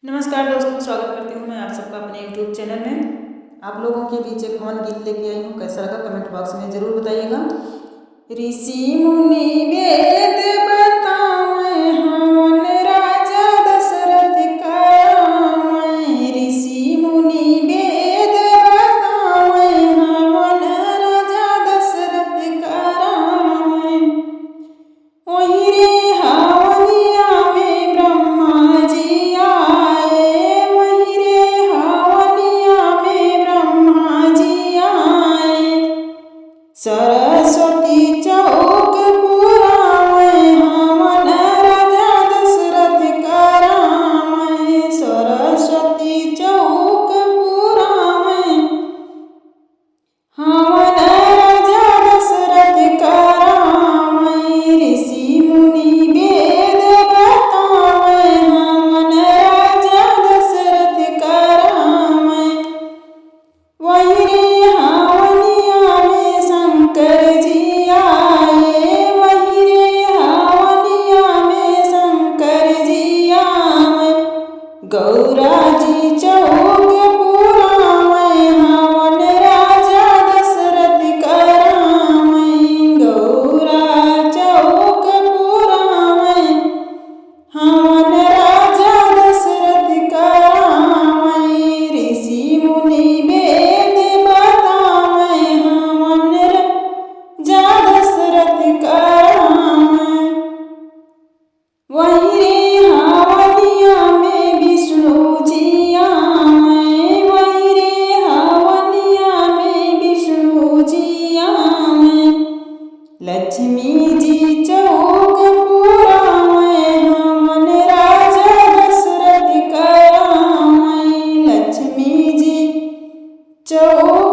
नमस्कार दोस्तों, स्वागत करती हूँ मैं आप सबका अपने YouTube चैनल में। आप लोगों के बीच एक हवन गीत लेके आई हूँ। कैसा लगा कमेंट बॉक्स में ज़रूर बताइएगा। ऋषि मुनि वेद बतावें, हवन राजा दशरथ करावें। ऋषि मुनि वेद बतावें, हवन राजा दशरथ करावें। वहीं रे हवनिया में ब्रह्मा जी आए, वहीं रे हवनिया में ब्रह्मा जी आए। सरस्वती चौक पुरावें, हवन राजा दशरथ करावें। सरस्वती चौक पुरावें, हवन राजा दशरथ करावें। ऋषि मुनि वेद बतावें, हवन राजा दशरथ करावें। वहीं रे हवनिया में शंकर जी आए, वहीं रे हवनिया में शंकर जी आए। गौरा जी चौक पुरावें, हवन राजा दशरथ करावें। गौरा चौक पुरावें, हवन राजा दशरथ करावें। ऋषि मुनि वेद बतावें, हवन राजा दशरथ करावें। वहीं रे हवनिया में विष्णु जी आए, वहीं रे हवनिया में विष्णु जी आए। लक्ष्मी जी चौक पुरावें, हवन राजा दशरथ करावें। लक्ष्मी जी चौक